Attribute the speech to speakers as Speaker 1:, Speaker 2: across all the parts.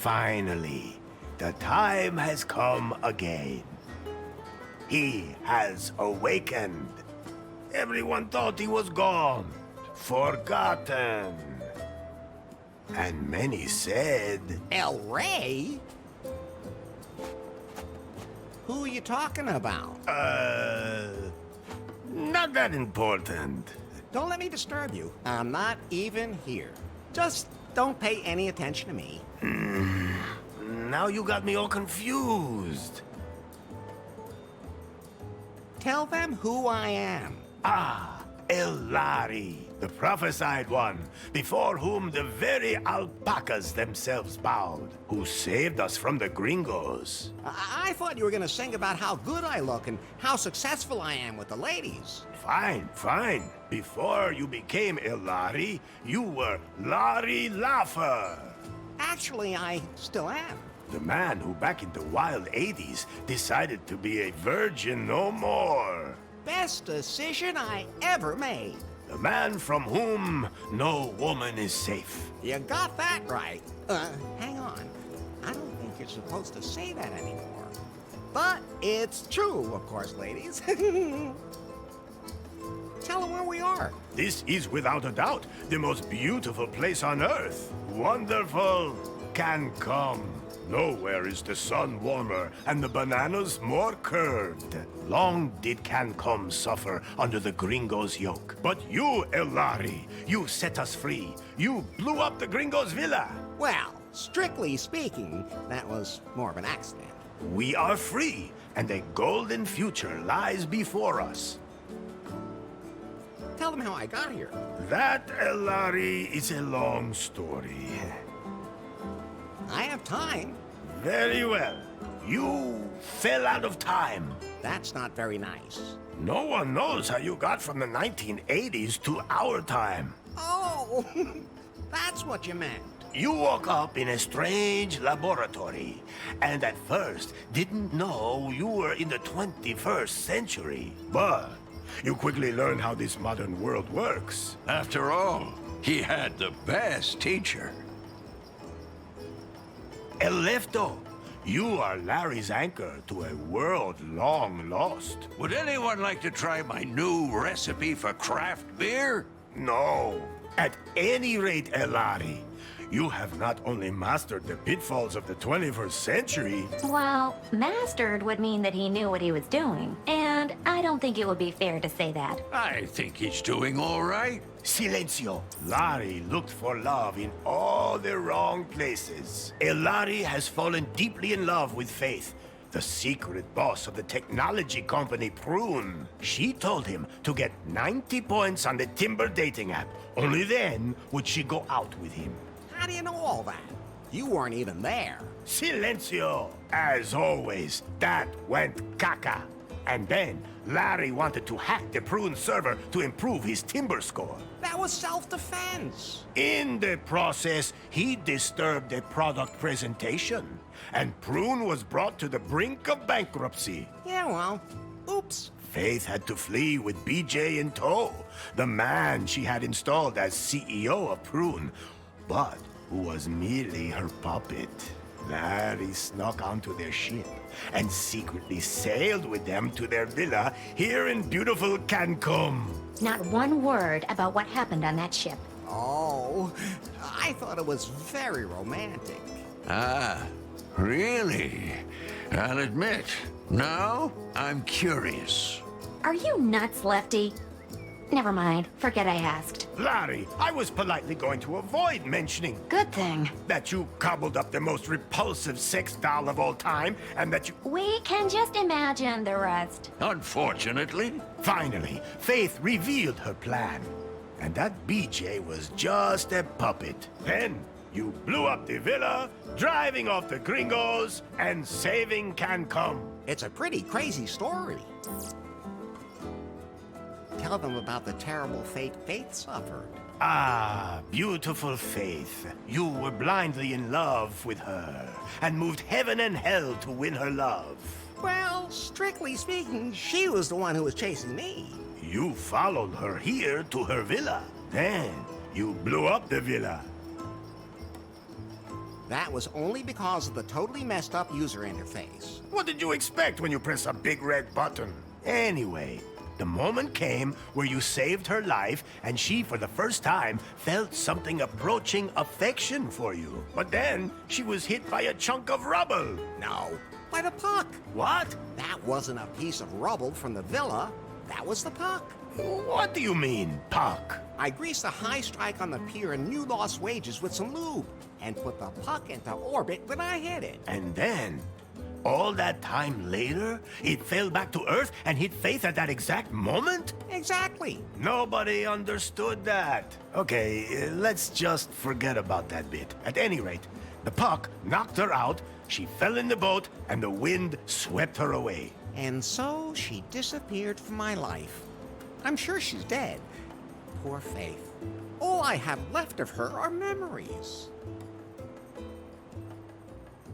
Speaker 1: Finally, the time has come again. He has awakened. Everyone thought he was gone, forgotten. And many said,
Speaker 2: El Rey? Who are you talking about?
Speaker 1: not that important.
Speaker 2: Don't let me disturb you. I'm not even here. Just don't pay any attention to me.
Speaker 1: Now you got me all confused.
Speaker 2: Tell them who I am.
Speaker 1: Ah, Elari, the prophesied one, before whom the very alpacas themselves bowed, who saved us from the gringos.
Speaker 2: I thought you were gonna sing about how good I look and how successful I am with the ladies.
Speaker 1: Fine, fine. Before you became Elari, you were Larry Laffer.
Speaker 2: Actually, I still am.
Speaker 1: The man who back in the wild 80s decided to be a virgin no more.
Speaker 2: Best decision I ever made.
Speaker 1: The man from whom no woman is safe.
Speaker 2: You got that right. Hang on. I don't think you're supposed to say that anymore. But it's true, of course, ladies. Tell them where we are.
Speaker 1: This is without a doubt the most beautiful place on earth. Wonderful Cancun. Nowhere is the sun warmer and the bananas more curved. Long did Cancun suffer under the gringos' yoke. But you, Elari, you set us free. You blew up the gringos' villa.
Speaker 2: Well, strictly speaking, that was more of an accident.
Speaker 1: We are free, and a golden future lies before us.
Speaker 2: Tell them how I got here.
Speaker 1: That, Elari, is a long story.
Speaker 2: I have time.
Speaker 1: Very well. You fell out of time.
Speaker 2: That's not very nice.
Speaker 1: No one knows how you got from the 1980s to our time.
Speaker 2: Oh, that's what you meant.
Speaker 1: You woke up in a strange laboratory, and at first didn't know you were in the 21st century. But you quickly learned how this modern world works.
Speaker 3: After all, he had the best teacher.
Speaker 1: El Lefto, you are Larry's anchor to a world long lost.
Speaker 3: Would anyone like to try my new recipe for craft beer?
Speaker 1: No. At any rate, Elari, you have not only mastered the pitfalls of the 21st century.
Speaker 4: Well, mastered would mean that he knew what he was doing. And I don't think it would be fair to say that.
Speaker 3: I think he's doing all right.
Speaker 1: Silencio. Larry looked for love in all the wrong places. Elari has fallen deeply in love with Faith, the secret boss of the technology company Prune. She told him to get 90 points on the Timber dating app. Only then would she go out with him.
Speaker 2: How do you know all that? You weren't even there.
Speaker 1: Silencio! As always, that went caca. And then, Larry wanted to hack the Prune server to improve his Timber score.
Speaker 2: That was self-defense.
Speaker 1: In the process, he disturbed a product presentation, and Prune was brought to the brink of bankruptcy.
Speaker 2: Yeah, well, oops.
Speaker 1: Faith had to flee with BJ in tow, the man she had installed as CEO of Prune, but who was merely her puppet. Larry snuck onto their ship and secretly sailed with them to their villa here in beautiful Cancun.
Speaker 4: Not one word about what happened on that ship.
Speaker 2: Oh, I thought it was very romantic.
Speaker 3: Ah, really? I'll admit, now I'm curious.
Speaker 4: Are you nuts, Lefty? Never mind. Forget I asked.
Speaker 1: Larry, I was politely going to avoid mentioning
Speaker 4: Good thing.
Speaker 1: that you cobbled up the most repulsive sex doll of all time, and that you...
Speaker 4: We can just imagine the rest.
Speaker 3: Unfortunately,
Speaker 1: Finally, Faith revealed her plan. And that BJ was just a puppet. Then, you blew up the villa, driving off the gringos, and saving Cancun.
Speaker 2: It's a pretty crazy story. Tell them about the terrible fate Faith suffered.
Speaker 1: Ah, beautiful Faith. You were blindly in love with her, and moved heaven and hell to win her love.
Speaker 2: Well, strictly speaking, she was the one who was chasing me.
Speaker 1: You followed her here to her villa. Then, you blew up the villa.
Speaker 2: That was only because of the totally messed up user interface.
Speaker 1: What did you expect when you press a big red button? Anyway, the moment came where you saved her life, and she, for the first time, felt something approaching affection for you. But then, she was hit by a chunk of rubble.
Speaker 2: No, by the puck.
Speaker 1: What?
Speaker 2: That wasn't a piece of rubble from the villa. That was the puck.
Speaker 1: What do you mean, puck?
Speaker 2: I greased a high strike on the pier in New Lost Wages with some lube and put the puck into orbit when I hit it.
Speaker 1: And then, all that time later, it fell back to Earth and hit Faith at that exact moment?
Speaker 2: Exactly.
Speaker 1: Nobody understood that. Okay, let's just forget about that bit. At any rate, the puck knocked her out, she fell in the boat, and the wind swept her away.
Speaker 2: And so she disappeared from my life. I'm sure she's dead. Poor Faith. All I have left of her are memories.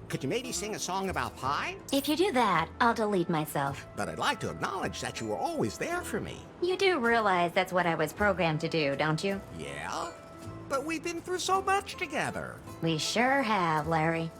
Speaker 2: Could you maybe sing a song about pie?
Speaker 4: If you do that, I'll delete myself.
Speaker 2: But I'd like to acknowledge that you were always there for me.
Speaker 4: You do realize that's what I was programmed to do, don't you?
Speaker 2: Yeah? But we've been through so much together.
Speaker 4: We sure have, Larry.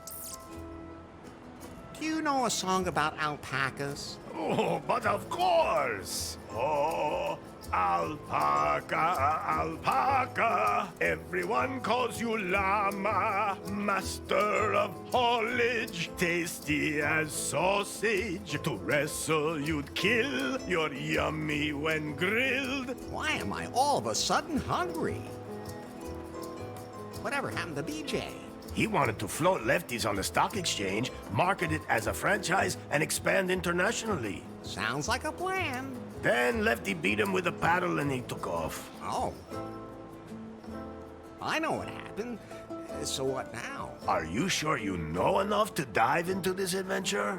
Speaker 2: Do you know a song about alpacas?
Speaker 1: Oh, but of course! Oh, alpaca, alpaca. Everyone calls you llama, master of haulage, tasty as sausage. To wrestle, you'd kill. You're yummy when grilled.
Speaker 2: Why am I all of a sudden hungry? Whatever happened to BJ?
Speaker 1: He wanted to float lefties on the stock exchange, market it as a franchise, and expand internationally.
Speaker 2: Sounds like a plan.
Speaker 1: Then Lefty beat him with a paddle and he took off.
Speaker 2: Oh. I know what happened. So what now?
Speaker 1: Are you sure you know enough to dive into this adventure?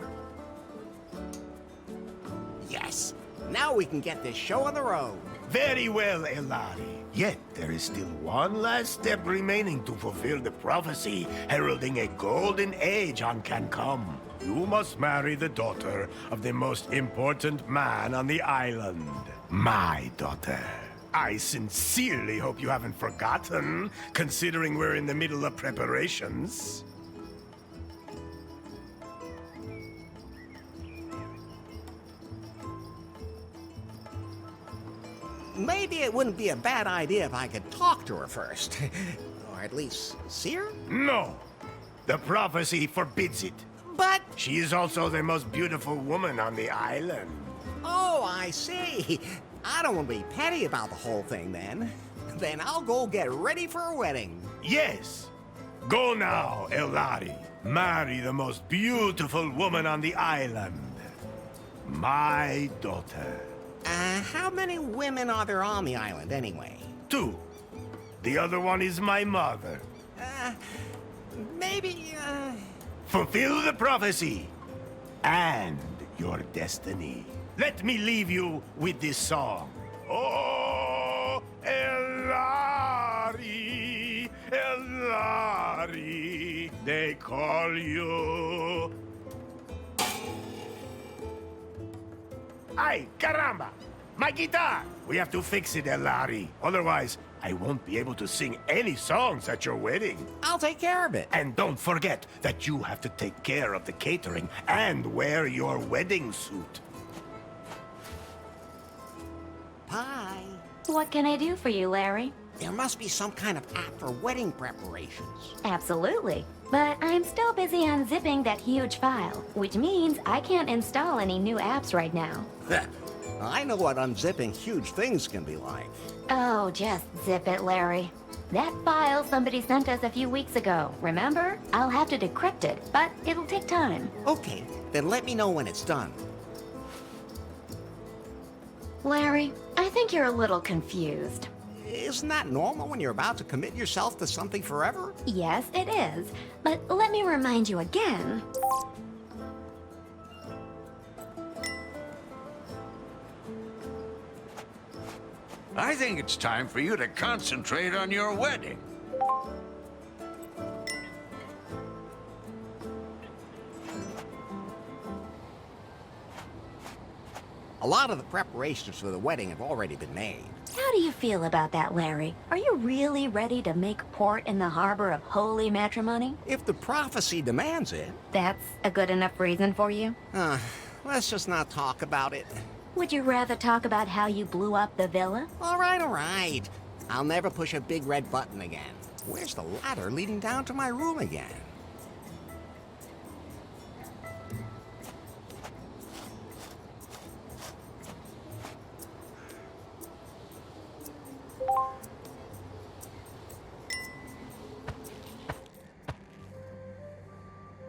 Speaker 2: Yes. Now we can get this show on the road.
Speaker 1: Very well, Elari. Yet there is still one last step remaining to fulfill the prophecy heralding a golden age on Cancom. You must marry the daughter of the most important man on the island. My daughter. I sincerely hope you haven't forgotten, considering we're in the middle of preparations.
Speaker 2: Maybe it wouldn't be a bad idea if I could talk to her first. Or at least see her?
Speaker 1: No! The prophecy forbids it.
Speaker 2: But,
Speaker 1: She is also the most beautiful woman on the island.
Speaker 2: oh, I see. I don't want to be petty about the whole thing then. Then I'll go get ready for a wedding.
Speaker 1: Yes. Go now, Elari. Marry the most beautiful woman on the island. My daughter.
Speaker 2: How many women are there on the island anyway?
Speaker 1: 2. The other one is my mother.
Speaker 2: Maybe,
Speaker 1: Fulfill the prophecy and your destiny. Let me leave you with this song. Oh, Elari, Elari, they call you. Ay, caramba! My guitar! We have to fix it, Elari. Otherwise, I won't be able to sing any songs at your wedding.
Speaker 2: I'll take care of it.
Speaker 1: And don't forget that you have to take care of the catering and wear your wedding suit.
Speaker 2: Pie.
Speaker 4: What can I do for you, Larry?
Speaker 2: There must be some kind of app for wedding preparations.
Speaker 4: Absolutely. But I'm still busy unzipping that huge file, which means I can't install any new apps right now.
Speaker 2: I know what unzipping huge things can be like.
Speaker 4: Oh, just zip it, Larry. That file somebody sent us a few weeks ago, remember? I'll have to decrypt it, but it'll take time.
Speaker 2: Okay, then let me know when it's done.
Speaker 4: Larry, I think you're a little confused.
Speaker 2: Isn't that normal when you're about to commit yourself to something forever?
Speaker 4: Yes, it is. But let me remind you again.
Speaker 3: I think it's time for you to concentrate on your wedding.
Speaker 2: A lot of the preparations for the wedding have already been made.
Speaker 4: How do you feel about that, Larry? Are you really ready to make port in the harbor of holy matrimony?
Speaker 2: If the prophecy demands it.
Speaker 4: That's a good enough reason for you?
Speaker 2: Let's just not talk about it.
Speaker 4: Would you rather talk about how you blew up the villa?
Speaker 2: All right. I'll never push a big red button again. Where's the ladder leading down to my room again?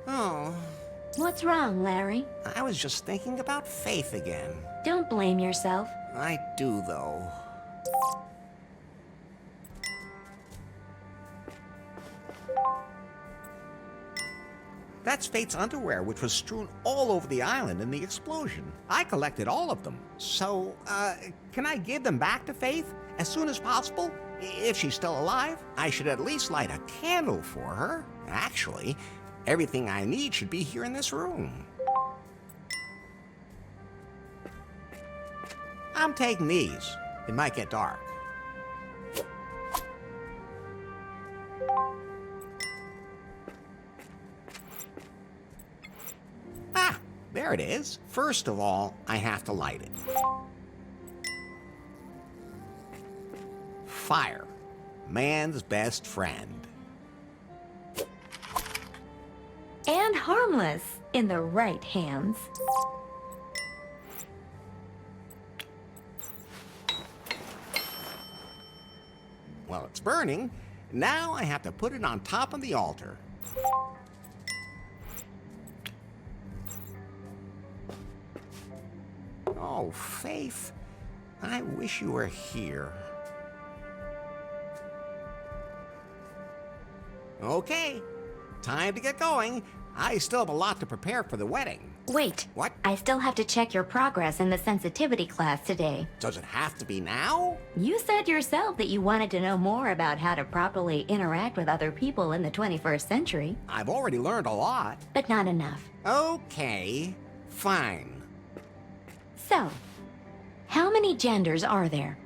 Speaker 2: Oh,
Speaker 4: What's wrong, Larry?
Speaker 2: I was just thinking about Faith again.
Speaker 4: Don't blame yourself.
Speaker 2: I do, though. That's Faith's underwear, which was strewn all over the island in the explosion. I collected all of them. So, can I give them back to Faith as soon as possible? If she's still alive, I should at least light a candle for her. Actually, everything I need should be here in this room. I'm taking these. It might get dark. Ah, there it is. First of all, I have to light it. Fire, man's best friend.
Speaker 4: And harmless in the right hands.
Speaker 2: Well, it's burning. Now I have to put it on top of the altar. Oh, Faith, I wish you were here. Okay, time to get going. I still have a lot to prepare for the wedding.
Speaker 4: Wait.
Speaker 2: What?
Speaker 4: I still have to check your progress in the sensitivity class today.
Speaker 2: Does it have to be now?
Speaker 4: You said yourself that you wanted to know more about how to properly interact with other people in the 21st century,
Speaker 2: I've already learned a lot.
Speaker 4: but not enough.
Speaker 2: Okay, fine.
Speaker 4: So, how many genders are there?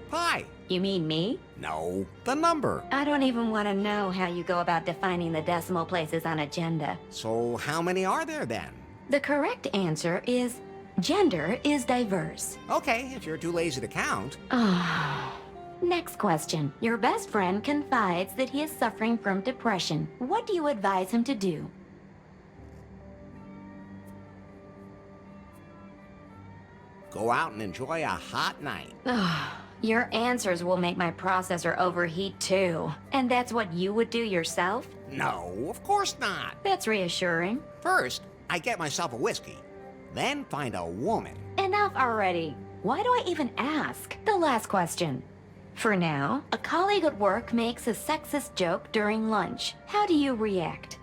Speaker 2: Pi.
Speaker 4: You mean me?
Speaker 2: No, the number.
Speaker 4: I don't even want to know how you go about defining the decimal places on agenda.
Speaker 2: So how many are there then?
Speaker 4: The correct answer is gender is diverse.
Speaker 2: Okay, if you're too lazy to count.
Speaker 4: Next question. Your best friend confides that he is suffering from depression. What do you advise him to do?
Speaker 2: Go out and enjoy a hot night.
Speaker 4: Your answers will make my processor overheat too. And that's what you would do yourself?
Speaker 2: No, of course not.
Speaker 4: That's reassuring.
Speaker 2: First, I get myself a whiskey. Then find a woman.
Speaker 4: Enough already. Why do I even ask? The last question. For now, a colleague at work makes a sexist joke during lunch. How do you react?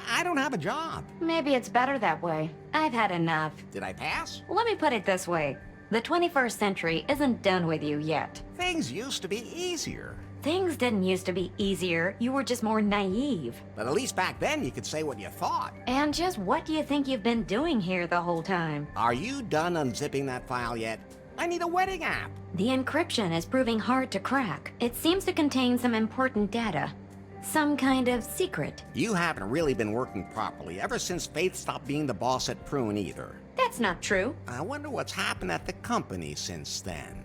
Speaker 2: I don't have a job.
Speaker 4: Maybe it's better that way. I've had enough.
Speaker 2: Did I pass?
Speaker 4: Let me put it this way. The 21st century isn't done with you yet.
Speaker 2: Things used to be easier.
Speaker 4: Things didn't used to be easier. You were just more naive.
Speaker 2: But at least back then you could say what you thought.
Speaker 4: And just what do you think you've been doing here the whole time?
Speaker 2: Are you done unzipping that file yet? I need a wedding app.
Speaker 4: The encryption is proving hard to crack. It seems to contain some important data. Some kind of secret.
Speaker 2: You haven't really been working properly ever since Faith stopped being the boss at Prune either.
Speaker 4: That's not true.
Speaker 2: I wonder what's happened at the company since then.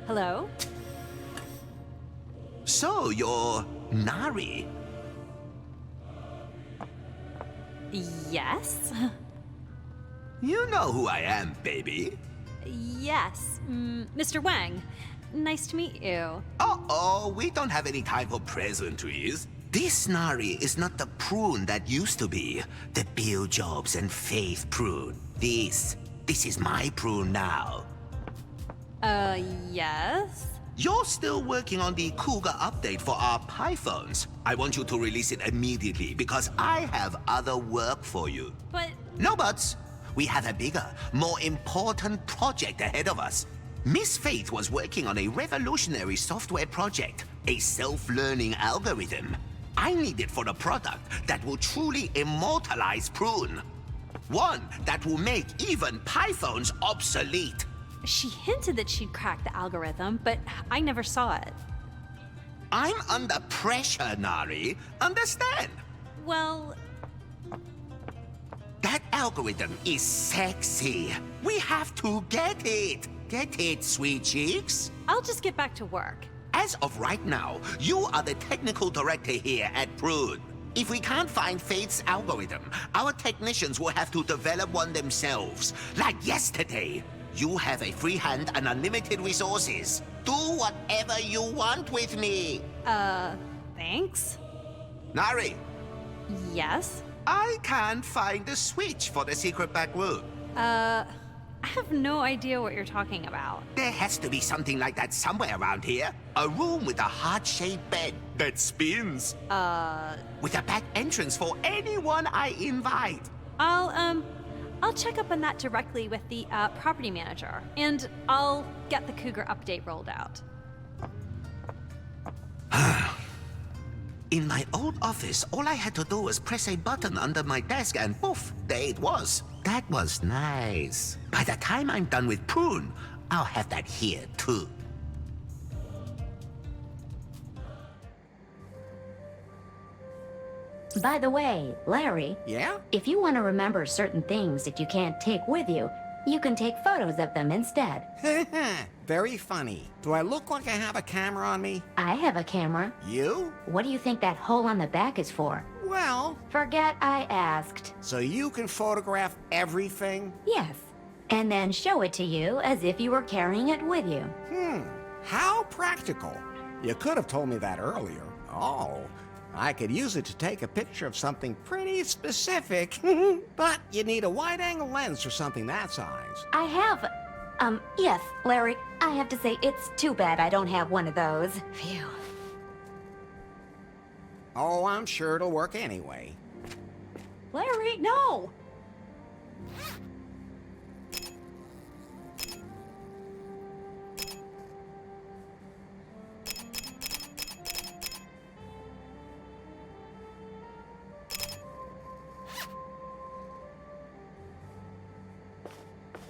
Speaker 5: Hello?
Speaker 3: So, you're Nari.
Speaker 5: Yes?
Speaker 3: You know who I am, baby.
Speaker 5: Yes. Mr. Wang. Nice to meet you.
Speaker 3: Uh-oh, we don't have any time for pleasantries. This Nari is not the Prune that used to be. The Bill Jobs and Faith Prune. This is my Prune now.
Speaker 5: Yes?
Speaker 3: You're still working on the Cougar update for our Pyphones. I want you to release it immediately because I have other work for you.
Speaker 5: But
Speaker 3: No buts. We have a bigger, more important project ahead of us. Miss Faith was working on a revolutionary software project, a self-learning algorithm. I need it for a product that will truly immortalize Prune. One that will make even Pyphones obsolete.
Speaker 5: she hinted that she'd cracked the algorithm, but I never saw it.
Speaker 3: I'm under pressure, Nari. Understand?
Speaker 5: Well,
Speaker 3: That algorithm is sexy. We have to get it. Get it, sweet cheeks?
Speaker 5: I'll just get back to work.
Speaker 3: As of right now, you are the technical director here at Prune. If we can't find Faith's algorithm, our technicians will have to develop one themselves. Like yesterday. You have a free hand and unlimited resources. Do whatever you want with me.
Speaker 5: Thanks?
Speaker 3: Nari,
Speaker 5: Yes?
Speaker 3: I can't find the switch for the secret back room.
Speaker 5: I have no idea what you're talking about.
Speaker 3: There has to be something like that somewhere around here. A room with a heart-shaped bed that spins. With a back entrance for anyone I invite.
Speaker 5: I'll check up on that directly with the property manager, and I'll get the Cougar update rolled out.
Speaker 3: In my old office, all I had to do was press a button under my desk and poof, there it was. That was nice. By the time I'm done with Prune, I'll have that here too.
Speaker 4: By the way, Larry,
Speaker 2: Yeah?
Speaker 4: if you want to remember certain things that you can't take with you, you can take photos of them instead.
Speaker 2: Very funny. Do I look like I have a camera on me?
Speaker 4: I have a camera.
Speaker 2: You?
Speaker 4: What do you think that hole on the back is for?
Speaker 2: Well,
Speaker 4: Forget I asked.
Speaker 2: so you can photograph everything?
Speaker 4: Yes. And then show it to you as if you were carrying it with you.
Speaker 2: How practical. You could have told me that earlier. Oh, I could use it to take a picture of something pretty specific. But you need a wide-angle lens for something that size.
Speaker 4: I have. Yes, Larry, I have to say it's too bad I don't have one of those. Phew.
Speaker 2: Oh, I'm sure it'll work anyway.
Speaker 4: Larry, no!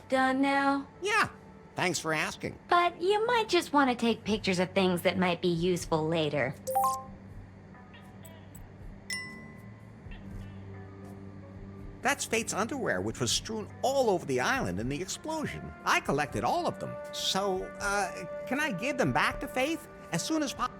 Speaker 4: Done now?
Speaker 2: Yeah, thanks for asking.
Speaker 4: But you might just want to take pictures of things that might be useful later.
Speaker 2: That's Fate's underwear, which was strewn all over the island in the explosion. I collected all of them. So, can I give them back to Faith as soon as possible?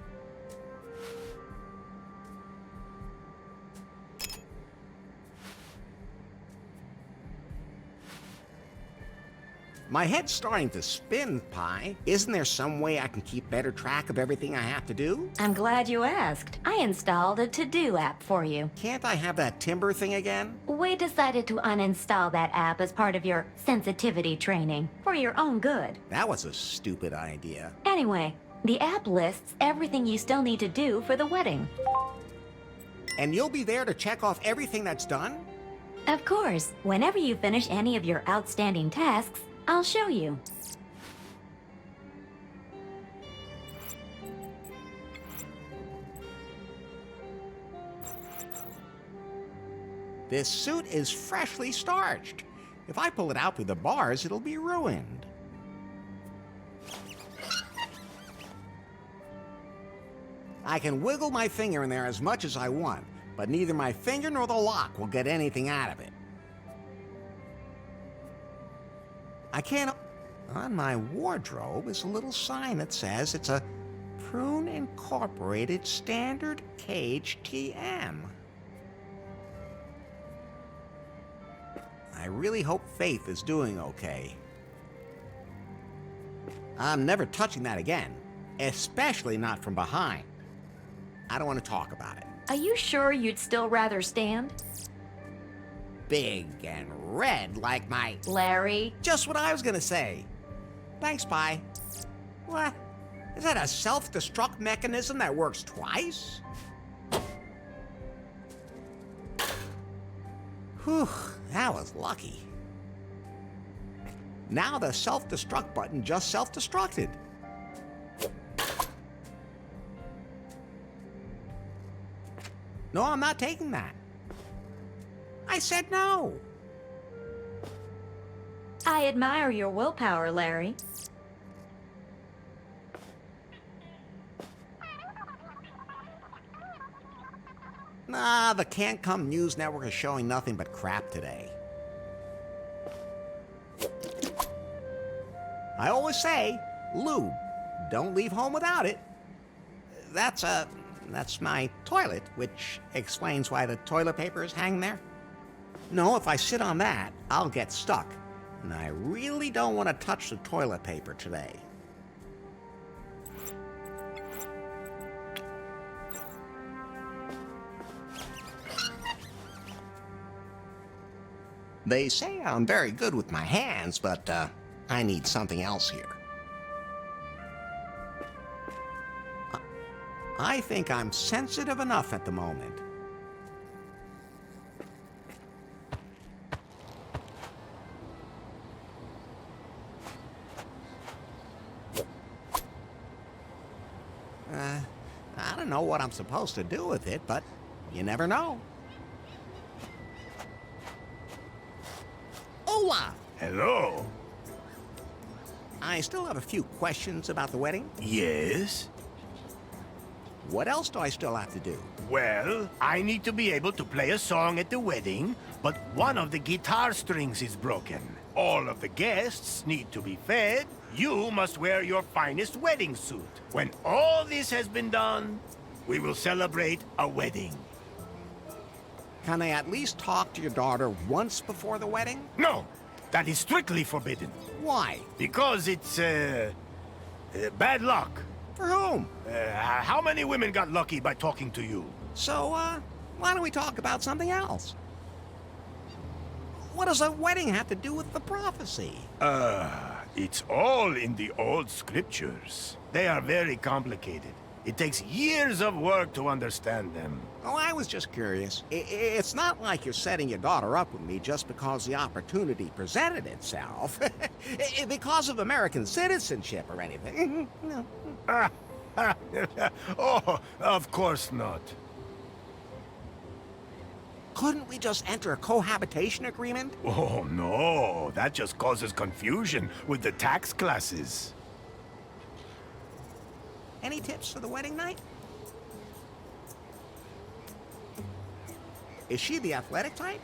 Speaker 2: My head's starting to spin, Pi. Isn't there some way I can keep better track of everything I have to do?
Speaker 4: I'm glad you asked. I installed a to-do app for you.
Speaker 2: Can't I have that timber thing again?
Speaker 4: We decided to uninstall that app as part of your sensitivity training, for your own good.
Speaker 2: That was a stupid idea.
Speaker 4: Anyway, the app lists everything you still need to do for the wedding.
Speaker 2: And you'll be there to check off everything that's done?
Speaker 4: Of course, whenever you finish any of your outstanding tasks, I'll show you.
Speaker 2: This suit is freshly starched. If I pull it out through the bars, it'll be ruined. I can wiggle my finger in there as much as I want, but neither my finger nor the lock will get anything out of it. I can't... On my wardrobe is a little sign that says it's a Prune Incorporated Standard Cage TM. I really hope Faith is doing okay. I'm never touching that again, especially not from behind. I don't want to talk about it.
Speaker 4: Are you sure you'd still rather stand?
Speaker 2: Big and red like my...
Speaker 4: Larry?
Speaker 2: Just what I was gonna say. Thanks, Pi. What? Is that a self-destruct mechanism that works twice? Whew, that was lucky. Now the self-destruct button just self-destructed. No, I'm not taking that. I said no.
Speaker 4: I admire your willpower, Larry.
Speaker 2: Nah, the Can't Come News Network is showing nothing but crap today. I always say, lube. Don't leave home without it. That's my toilet, which explains why the toilet paper is hanging there. No, if I sit on that, I'll get stuck. And I really don't want to touch the toilet paper today. They say I'm very good with my hands, but I need something else here. I think I'm sensitive enough at the moment. I don't know what I'm supposed to do with it, but you never know. Hola!
Speaker 1: Hello.
Speaker 2: I still have a few questions about the wedding.
Speaker 1: Yes?
Speaker 2: What else do I still have to do?
Speaker 1: Well, I need to be able to play a song at the wedding, but one of the guitar strings is broken. All of the guests need to be fed. You must wear your finest wedding suit. When all this has been done, we will celebrate a wedding.
Speaker 2: Can I at least talk to your daughter once before the wedding?
Speaker 1: No, that is strictly forbidden.
Speaker 2: Why?
Speaker 1: Because it's, bad luck.
Speaker 2: For whom?
Speaker 1: How many women got lucky by talking to you?
Speaker 2: So, why don't we talk about something else? What does a wedding have to do with the prophecy?
Speaker 1: It's all in the old scriptures. They are very complicated. It takes years of work to understand them.
Speaker 2: Oh, I was just curious. It's not like you're setting your daughter up with me just because the opportunity presented itself. Because of American citizenship or anything. No.
Speaker 1: Oh, of course not.
Speaker 2: Couldn't we just enter a cohabitation agreement?
Speaker 1: Oh, no. That just causes confusion with the tax classes.
Speaker 2: Any tips for the wedding night? Is she the athletic type?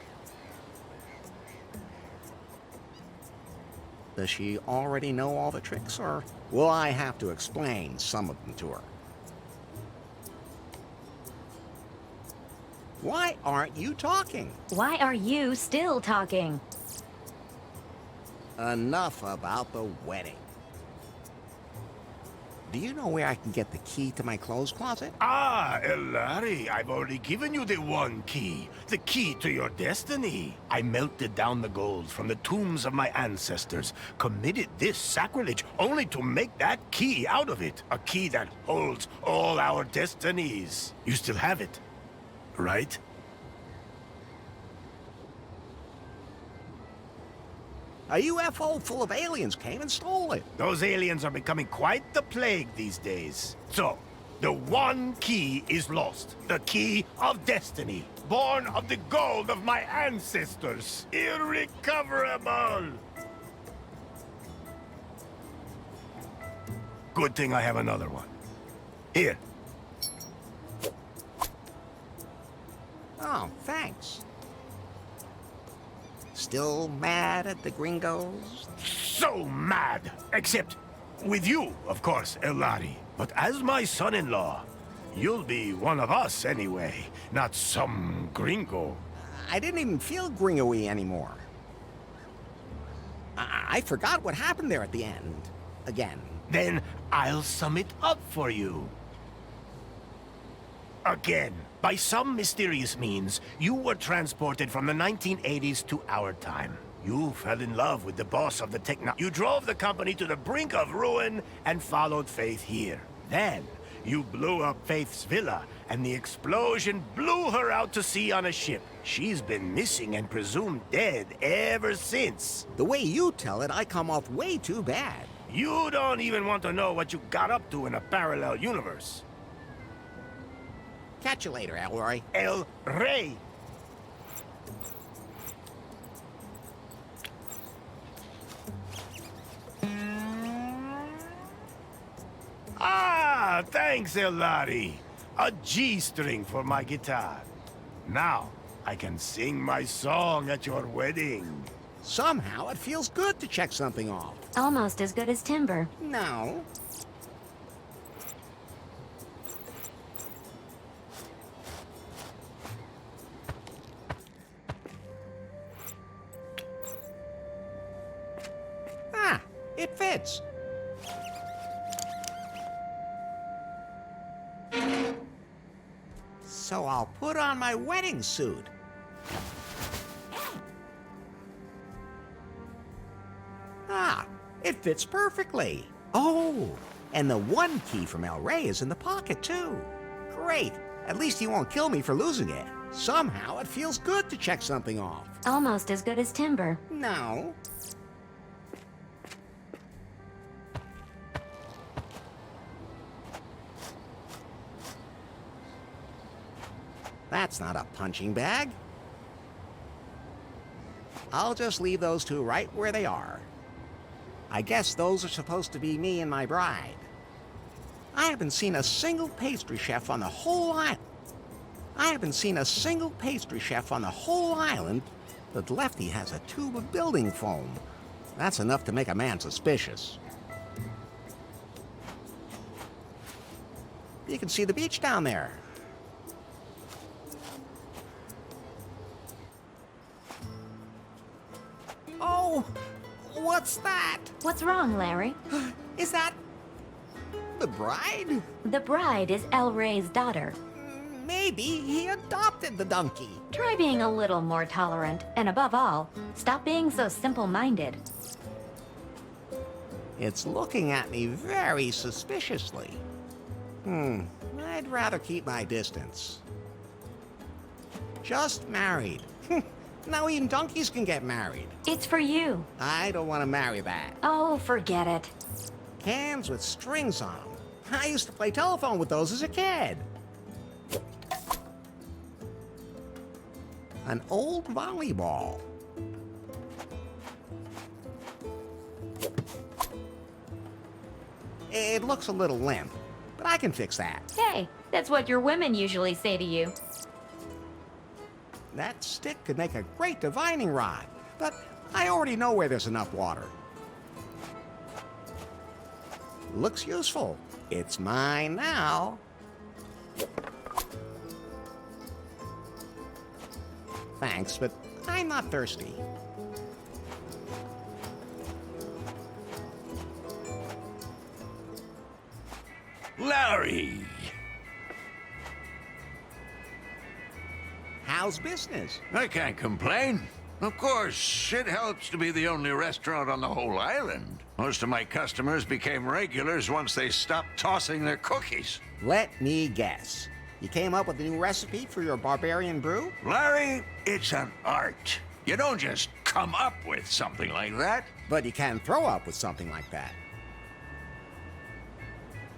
Speaker 2: Does she already know all the tricks, or will I have to explain some of them to her? Why aren't you talking?
Speaker 4: Why are you still talking?
Speaker 2: Enough about the wedding. Do you know where I can get the key to my clothes closet?
Speaker 1: Ah, Elari, I've already given you the one key. The key to your destiny. I melted down the gold from the tombs of my ancestors, committed this sacrilege only to make that key out of it. A key that holds all our destinies. You still have it, right?
Speaker 2: A UFO full of aliens came and stole it.
Speaker 1: Those aliens are becoming quite the plague these days. So, the one key is lost. The key of destiny. Born of the gold of my ancestors. Irrecoverable! Good thing I have another one. Here.
Speaker 2: Oh, thanks. Still mad at the gringos?
Speaker 1: So mad! Except with you, of course, Elari. But as my son-in-law, you'll be one of us anyway, not some gringo.
Speaker 2: I didn't even feel gringo-y anymore. I forgot what happened there at the end. Again.
Speaker 1: Then I'll sum it up for you. Again, by some mysterious means, you were transported from the 1980s to our time. You fell in love with the boss of the techno... You drove the company to the brink of ruin and followed Faith here. Then, you blew up Faith's villa, and the explosion blew her out to sea on a ship. She's been missing and presumed dead ever since.
Speaker 2: The way you tell it, I come off way too bad.
Speaker 1: You don't even want to know what you got up to in a parallel universe.
Speaker 2: Catch you later, Elroy.
Speaker 1: El Rey. Ah, thanks, Elari. A G-string for my guitar. Now, I can sing my song at your wedding.
Speaker 2: Somehow it feels good to check something off.
Speaker 4: Almost as good as timber.
Speaker 2: No. Ah, it fits. So I'll put on my wedding suit. Ah, it fits perfectly. Oh, and the one key from El Rey is in the pocket, too. Great. At least he won't kill me for losing it. Somehow it feels good to check something off.
Speaker 4: Almost as good as timber.
Speaker 2: No. That's not a punching bag. I'll just leave those two right where they are. I guess those are supposed to be me and my bride. I haven't seen a single pastry chef on the whole island. But Lefty has a tube of building foam. That's enough to make a man suspicious. You can see the beach down there. Oh, what's that?
Speaker 4: What's wrong, Larry?
Speaker 2: Is that the bride?
Speaker 4: The bride is El Rey's daughter.
Speaker 2: Maybe he adopted the donkey.
Speaker 4: Try being a little more tolerant, and above all, stop being so simple-minded.
Speaker 2: It's looking at me very suspiciously. I'd rather keep my distance. Just married. Now even donkeys can get married.
Speaker 4: It's for you.
Speaker 2: I don't want to marry that.
Speaker 4: Oh, forget it.
Speaker 2: Cans with strings on them. I used to play telephone with those as a kid. An old volleyball. It looks a little limp, but I can fix that.
Speaker 4: Hey, that's what your women usually say to you.
Speaker 2: That stick could make a great divining rod, but I already know where there's enough water. Looks useful. It's mine now. Thanks, but I'm not thirsty.
Speaker 6: Larry!
Speaker 2: How's business?
Speaker 6: I can't complain. Of course, it helps to be the only restaurant on the whole island. Most of my customers became regulars once they stopped tossing their cookies.
Speaker 2: Let me guess. You came up with a new recipe for your barbarian brew?
Speaker 6: Larry, it's an art. You don't just come up with something like that.
Speaker 2: But you can throw up with something like that.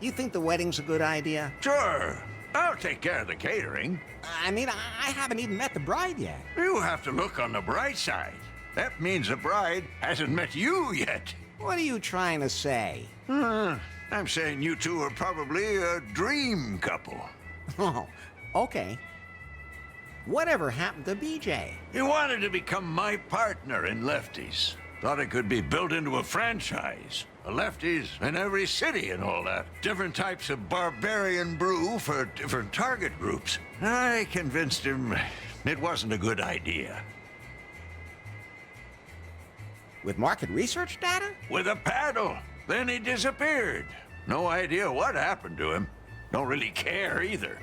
Speaker 2: You think the wedding's a good idea?
Speaker 6: Sure, I'll take care of the catering.
Speaker 2: I mean, I haven't even met the bride yet.
Speaker 6: You have to look on the bright side. That means the bride hasn't met you yet.
Speaker 2: What are you trying to say?
Speaker 6: I'm saying you two are probably a dream couple.
Speaker 2: Oh, okay. Whatever happened to BJ?
Speaker 6: He wanted to become my partner in Lefties. Thought it could be built into a franchise. A Lefties in every city and all that. Different types of barbarian brew for different target groups. I convinced him it wasn't a good idea.
Speaker 2: With market research data?
Speaker 6: With a paddle. Then he disappeared. No idea what happened to him. Don't really care either.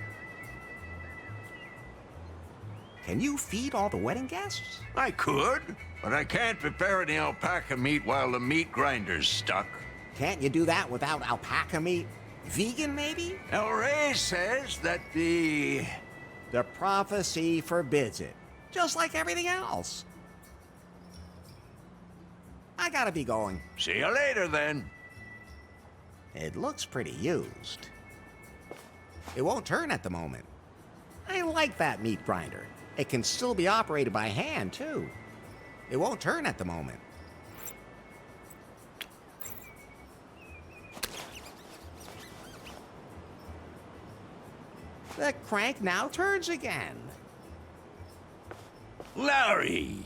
Speaker 2: Can you feed all the wedding guests?
Speaker 6: I could, but I can't prepare any alpaca meat while the meat grinder's stuck.
Speaker 2: Can't you do that without alpaca meat? Vegan, maybe?
Speaker 6: El Rey says that the...
Speaker 2: The prophecy forbids it, just like everything else. I gotta be going.
Speaker 6: See you later, then.
Speaker 2: It looks pretty used. It won't turn at the moment. I like that meat grinder. It can still be operated by hand, too. It won't turn at the moment. The crank now turns again.
Speaker 6: Larry!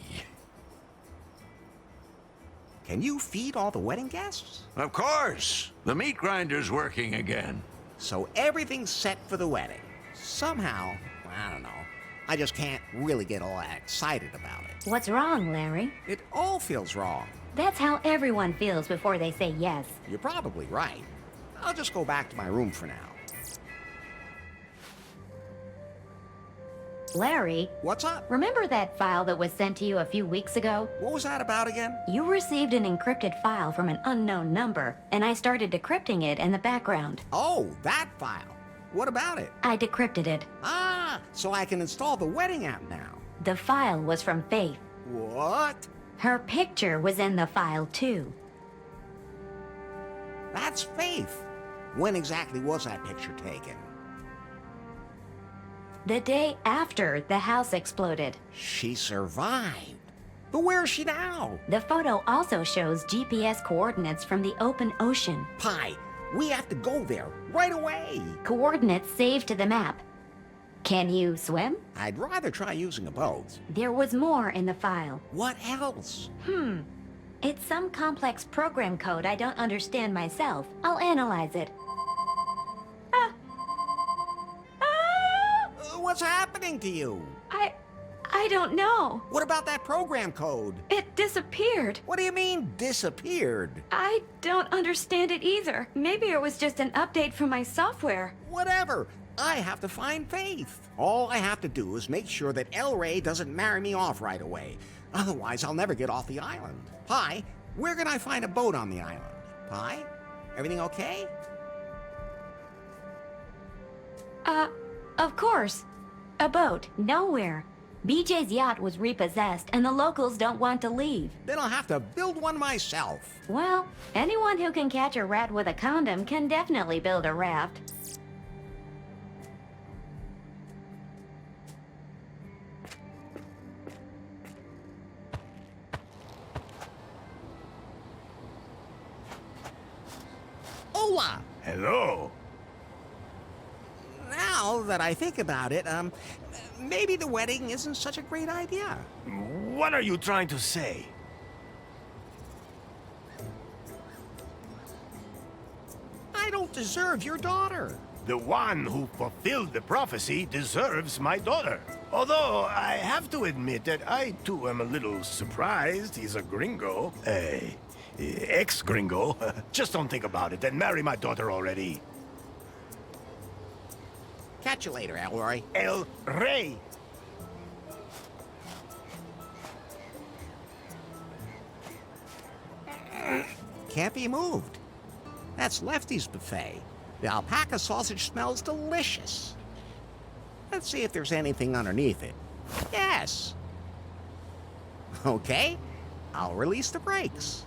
Speaker 2: Can you feed all the wedding guests?
Speaker 6: Of course. The meat grinder's working again.
Speaker 2: So everything's set for the wedding. Somehow, I don't know, I just can't really get all that excited about it.
Speaker 4: What's wrong, Larry?
Speaker 2: It all feels wrong.
Speaker 4: That's how everyone feels before they say yes.
Speaker 2: You're probably right. I'll just go back to my room for now.
Speaker 4: Larry,
Speaker 2: What's up?
Speaker 4: remember that file that was sent to you a few weeks ago?
Speaker 2: What was that about again?
Speaker 4: You received an encrypted file from an unknown number, and I started decrypting it in the background.
Speaker 2: Oh, that file. What about it?
Speaker 4: I decrypted it.
Speaker 2: Ah, so I can install the wedding app now.
Speaker 4: The file was from Faith.
Speaker 2: What?
Speaker 4: Her picture was in the file, too.
Speaker 2: That's Faith. When exactly was that picture taken?
Speaker 4: The day after the house exploded.
Speaker 2: She survived. But where is she now?
Speaker 4: The photo also shows GPS coordinates from the open ocean.
Speaker 2: Pi, we have to go there right away.
Speaker 4: Coordinates saved to the map. Can you swim?
Speaker 2: I'd rather try using a boat.
Speaker 4: There was more in the file.
Speaker 2: What else?
Speaker 4: It's some complex program code I don't understand myself. I'll analyze it.
Speaker 2: What's happening to you?
Speaker 4: I don't know.
Speaker 2: What about that program code?
Speaker 4: It disappeared.
Speaker 2: What do you mean, disappeared?
Speaker 4: I don't understand it either. Maybe it was just an update from my software.
Speaker 2: Whatever. I have to find Faith. All I have to do is make sure that El Rey doesn't marry me off right away. Otherwise, I'll never get off the island. Pi, where can I find a boat on the island? Pi, everything okay?
Speaker 4: Of course. A boat. Nowhere. BJ's yacht was repossessed, and the locals don't want to leave.
Speaker 2: Then I'll have to build one myself.
Speaker 4: Well, anyone who can catch a rat with a condom can definitely build a raft.
Speaker 2: Hola!
Speaker 1: Hello.
Speaker 2: Now that I think about it, maybe the wedding isn't such a great idea.
Speaker 1: What are you trying to say?
Speaker 2: I don't deserve your daughter.
Speaker 1: The one who fulfilled the prophecy deserves my daughter. Although I have to admit that I too am a little surprised he's a gringo. Ex-gringo. Just don't think about it and marry my daughter already.
Speaker 2: Catch you later, El Rey.
Speaker 1: El Rey.
Speaker 2: Can't be moved. That's Lefty's buffet. The alpaca sausage smells delicious. Let's see if there's anything underneath it. Yes. Okay, I'll release the brakes.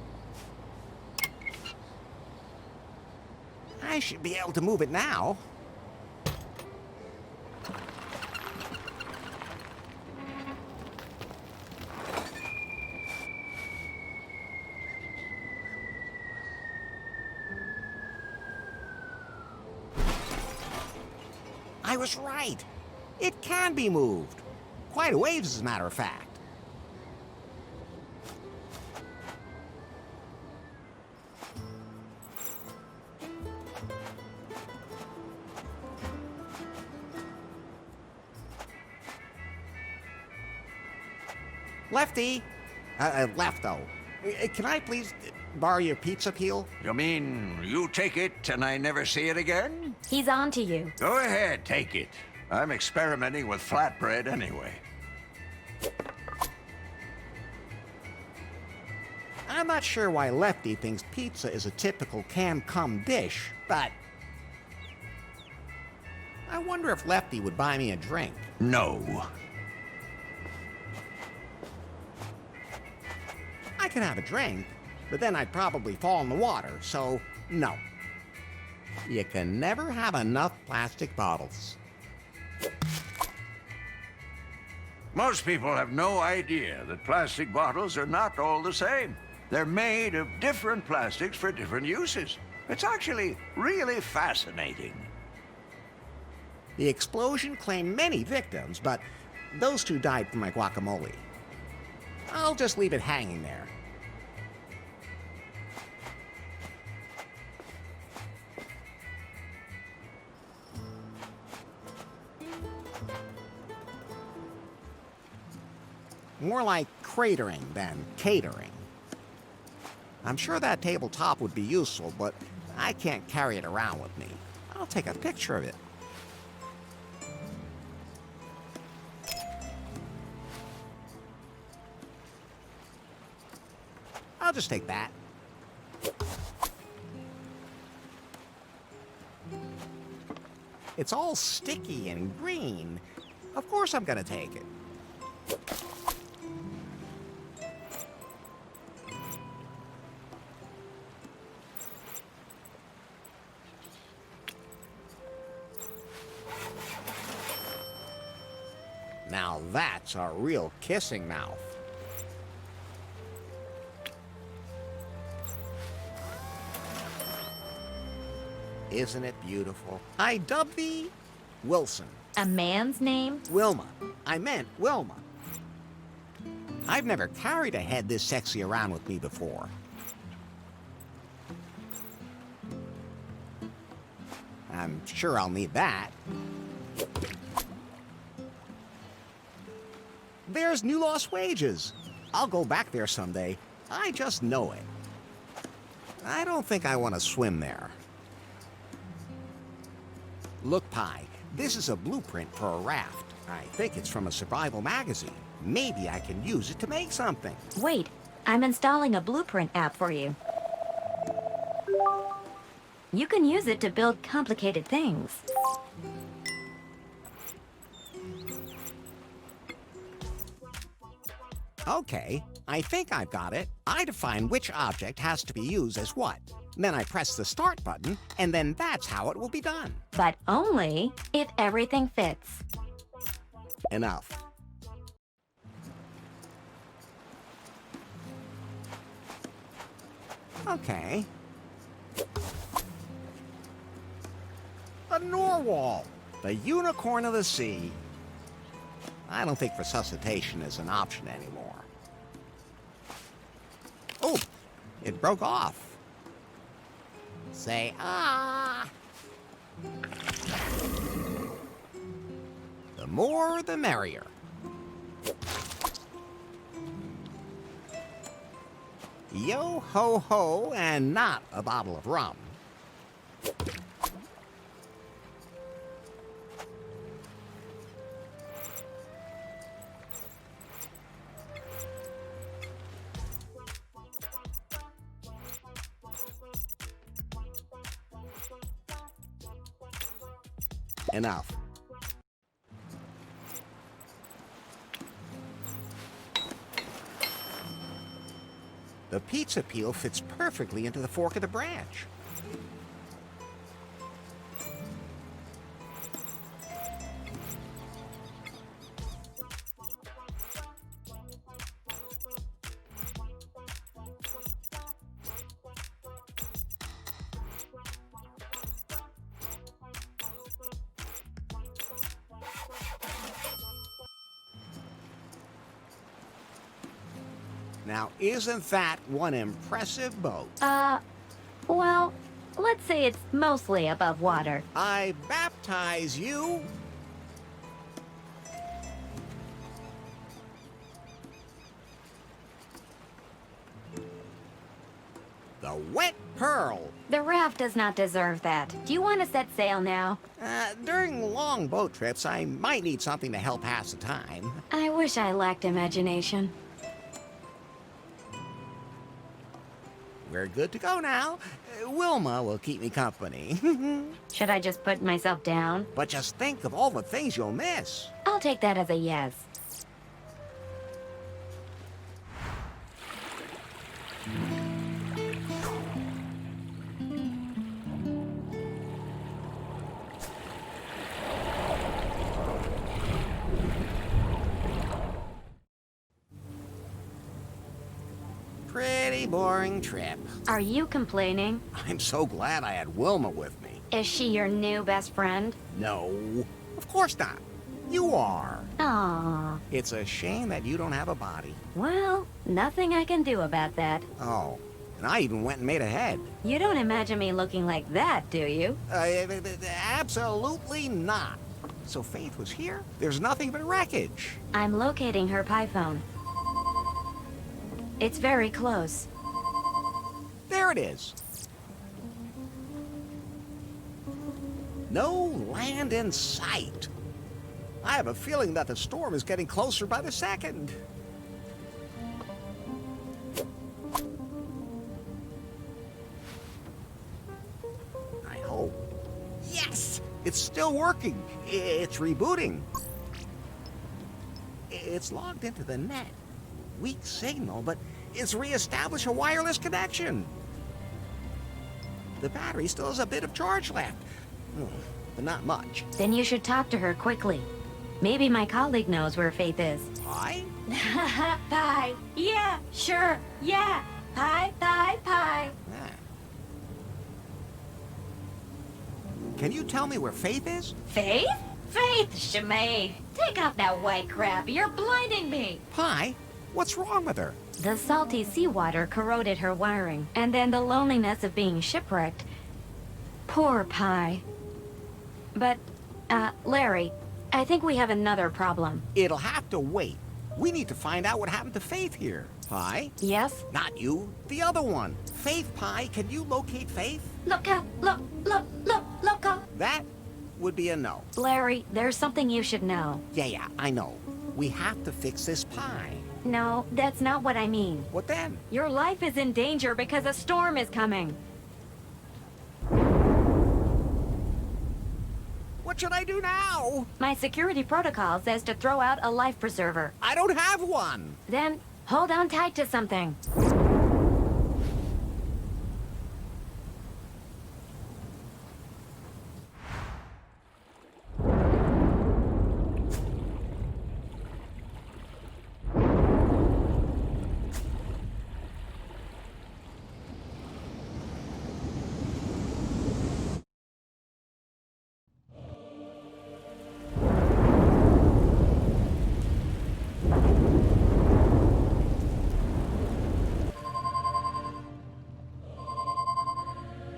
Speaker 2: I should be able to move it now. I was right. It can be moved. Quite a ways, as a matter of fact. Lefty! Lefto. Can I please borrow your pizza peel?
Speaker 6: You mean you take it and I never see it again?
Speaker 4: He's on to you.
Speaker 6: Go ahead, take it. I'm experimenting with flatbread anyway.
Speaker 2: I'm not sure why Lefty thinks pizza is a typical can-cum dish, but I wonder if Lefty would buy me a drink.
Speaker 6: No.
Speaker 2: I could have a drink, but then I'd probably fall in the water, so no. You can never have enough plastic bottles.
Speaker 6: Most people have no idea that plastic bottles are not all the same. They're made of different plastics for different uses. It's actually really fascinating.
Speaker 2: The explosion claimed many victims, but those two died from my guacamole. I'll just leave it hanging there. More like cratering than catering. I'm sure that tabletop would be useful, but I can't carry it around with me. I'll take a picture of it. I'll just take that. It's all sticky and green. Of course I'm gonna take it. Now that's a real kissing mouth. Isn't it beautiful? I dub thee Wilson.
Speaker 4: A man's name?
Speaker 2: Wilma. I meant Wilma. I've never carried a head this sexy around with me before. I'm sure I'll need that. There's New Lost Wages. I'll go back there someday. I just know it. I don't think I want to swim there. Look, Pi, this is a blueprint for a raft. I think it's from a survival magazine. Maybe I can use it to make something.
Speaker 4: Wait, I'm installing a blueprint app for you. You can use it to build complicated things.
Speaker 2: Okay, I think I've got it. I define which object has to be used as what. Then I press the start button, and then that's how it will be done.
Speaker 4: But only if everything fits.
Speaker 2: Enough. Okay. A narwhal, the unicorn of the sea. I don't think resuscitation is an option anymore. Oh, it broke off. Say ah. The more, the merrier. Yo ho ho, and not a bottle of rum. Enough. The pizza peel fits perfectly into the fork of the branch. Now, isn't that one impressive boat?
Speaker 4: Well, let's say it's mostly above water.
Speaker 2: I baptize you. The Wet Pearl.
Speaker 4: The raft does not deserve that. Do you want to set sail now?
Speaker 2: During long boat trips, I might need something to help pass the time.
Speaker 4: I wish I lacked imagination.
Speaker 2: we're good to go now. Wilma will keep me company.
Speaker 4: Should I just put myself down?
Speaker 2: But just think of all the things you'll miss.
Speaker 4: I'll take that as a yes.
Speaker 2: Pretty boring trip.
Speaker 4: Are you complaining?
Speaker 2: I'm so glad I had Wilma with me.
Speaker 4: Is she your new best friend?
Speaker 2: No, of course not. You are.
Speaker 4: Aww.
Speaker 2: It's a shame that you don't have a body.
Speaker 4: Well, nothing I can do about that.
Speaker 2: Oh, and I even went and made a head.
Speaker 4: You don't imagine me looking like that, do you?
Speaker 2: Absolutely not. So Faith was here? There's nothing but wreckage.
Speaker 4: I'm locating her pie-phone. It's very close.
Speaker 2: There it is. No land in sight. I have a feeling that the storm is getting closer by the second. I hope. Yes! It's still working. It's rebooting. It's logged into the net. Weak signal, but it's reestablished a wireless connection. The battery still has a bit of charge left, but not much.
Speaker 4: Then you should talk to her quickly. Maybe my colleague knows where Faith is.
Speaker 2: Pie?
Speaker 4: Pie. Yeah, sure. Yeah. Pie, pie, pie.
Speaker 2: Ah. Can you tell me where Faith is?
Speaker 4: Faith? Faith, Shimei. Take off that white crap. You're blinding me.
Speaker 2: Pie? What's wrong with her?
Speaker 4: The salty seawater corroded her wiring, and then the loneliness of being shipwrecked. Poor Pie. But, Larry, I think we have another problem.
Speaker 2: It'll have to wait. We need to find out what happened to Faith here. Pie?
Speaker 4: Yes?
Speaker 2: Not you. The other one. Faith, Pie. Can you locate Faith?
Speaker 4: Look.
Speaker 2: That would be a no.
Speaker 4: Larry, there's something you should know.
Speaker 2: Yeah, I know. We have to fix this pie.
Speaker 4: No, that's not what I mean.
Speaker 2: What then?
Speaker 4: Your life is in danger because a storm is coming.
Speaker 2: What should I do now?
Speaker 4: My security protocol says to throw out a life preserver.
Speaker 2: I don't have one.
Speaker 4: Then, hold on tight to something.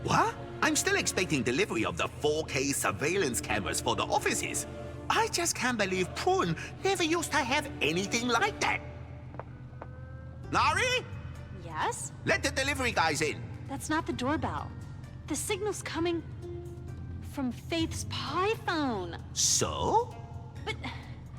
Speaker 3: What? I'm still expecting delivery of the 4K surveillance cameras for the offices. I just can't believe Prune never used to have anything like that. Nari?
Speaker 5: Yes?
Speaker 3: Let the delivery guys in.
Speaker 5: That's not the doorbell. The signal's coming from Faith's pie phone.
Speaker 3: So?
Speaker 5: But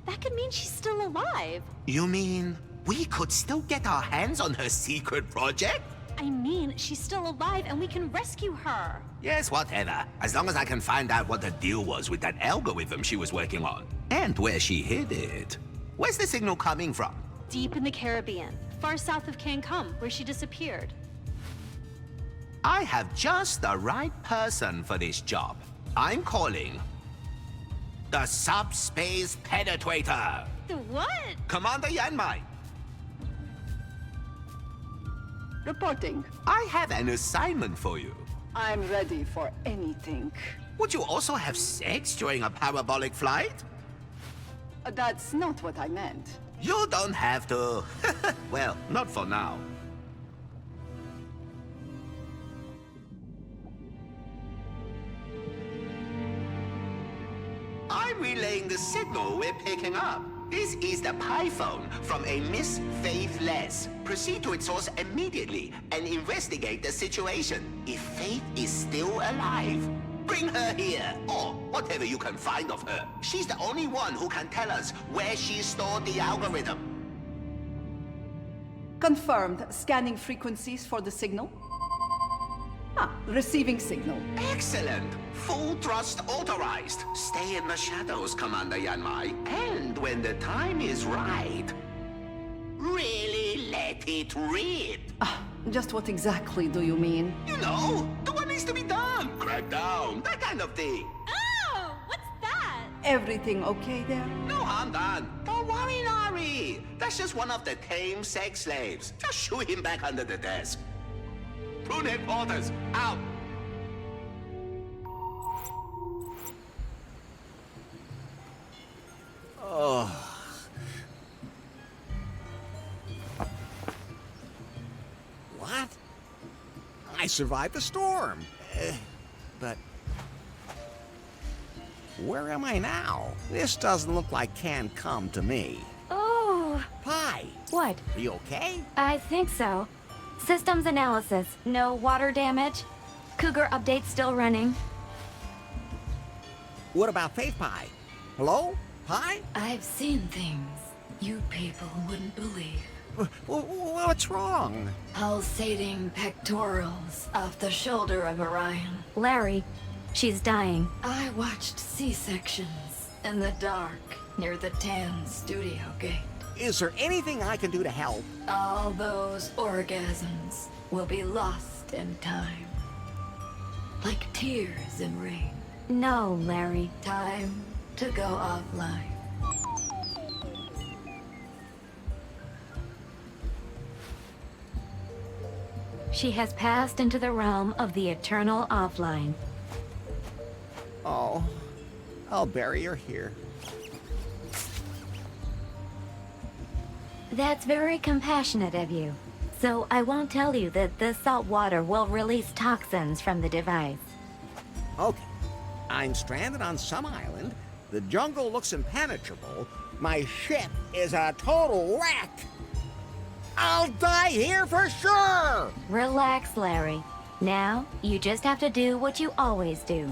Speaker 5: that could mean she's still alive.
Speaker 3: You mean we could still get our hands on her secret project?
Speaker 5: I mean, she's still alive and we can rescue her.
Speaker 3: Yes, whatever. As long as I can find out what the deal was with that algorithm she was working on. And where she hid it. Where's the signal coming from?
Speaker 5: Deep in the Caribbean, far south of Cancun, where she disappeared.
Speaker 3: I have just the right person for this job. I'm calling the Subspace Penetrator.
Speaker 5: The what?
Speaker 3: Commander Yanmai.
Speaker 7: Reporting.
Speaker 3: I have an assignment for you.
Speaker 7: I'm ready for anything.
Speaker 3: Would you also have sex during a parabolic flight?
Speaker 7: That's not what I meant.
Speaker 3: You don't have to. Well, not for now. I'm relaying the signal we're picking up. This is the pie phone from a Miss Faith Les. Proceed to its source immediately and investigate the situation. If Faith is still alive, bring her here, or whatever you can find of her. She's the only one who can tell us where she stored the algorithm.
Speaker 7: Confirmed. Scanning frequencies for the signal. Receiving signal.
Speaker 3: Excellent. Full thrust authorized. Stay in the shadows, Commander Yanmai. And when the time is right, really let it rip.
Speaker 7: Just what exactly do you mean?
Speaker 3: You know, do what needs to be done. Crack down, that kind of thing.
Speaker 5: Oh, what's that?
Speaker 7: Everything okay there?
Speaker 3: No harm done. Don't worry, Nari. That's just one of the tame sex slaves. Just shoot him back under the desk. Prune headquarters, out.
Speaker 2: What? I survived the storm. But where am I now? This doesn't look like can come to me.
Speaker 4: Oh,
Speaker 2: Pi,
Speaker 4: what?
Speaker 2: are you okay?
Speaker 4: I think so. Systems analysis. No water damage. Cougar update still running.
Speaker 2: What about Faith Pi? Hello? Pi?
Speaker 8: I've seen things you people wouldn't believe.
Speaker 2: What's wrong?
Speaker 8: Pulsating pectorals off the shoulder of Orion.
Speaker 4: Larry, she's dying.
Speaker 8: I watched C-sections in the dark near the Tan studio gate.
Speaker 2: Is there anything I can do to help?
Speaker 8: All those orgasms will be lost in time. Like tears in rain.
Speaker 4: No, Larry.
Speaker 8: Time to go offline.
Speaker 4: She has passed into the realm of the eternal offline.
Speaker 2: Oh, I'll bury her here.
Speaker 4: That's very compassionate of you. So I won't tell you that the salt water will release toxins from the device.
Speaker 2: Okay. I'm stranded on some island. The jungle looks impenetrable. My ship is a total wreck. I'll die here for sure!
Speaker 4: Relax, Larry. Now, you just have to do what you always do.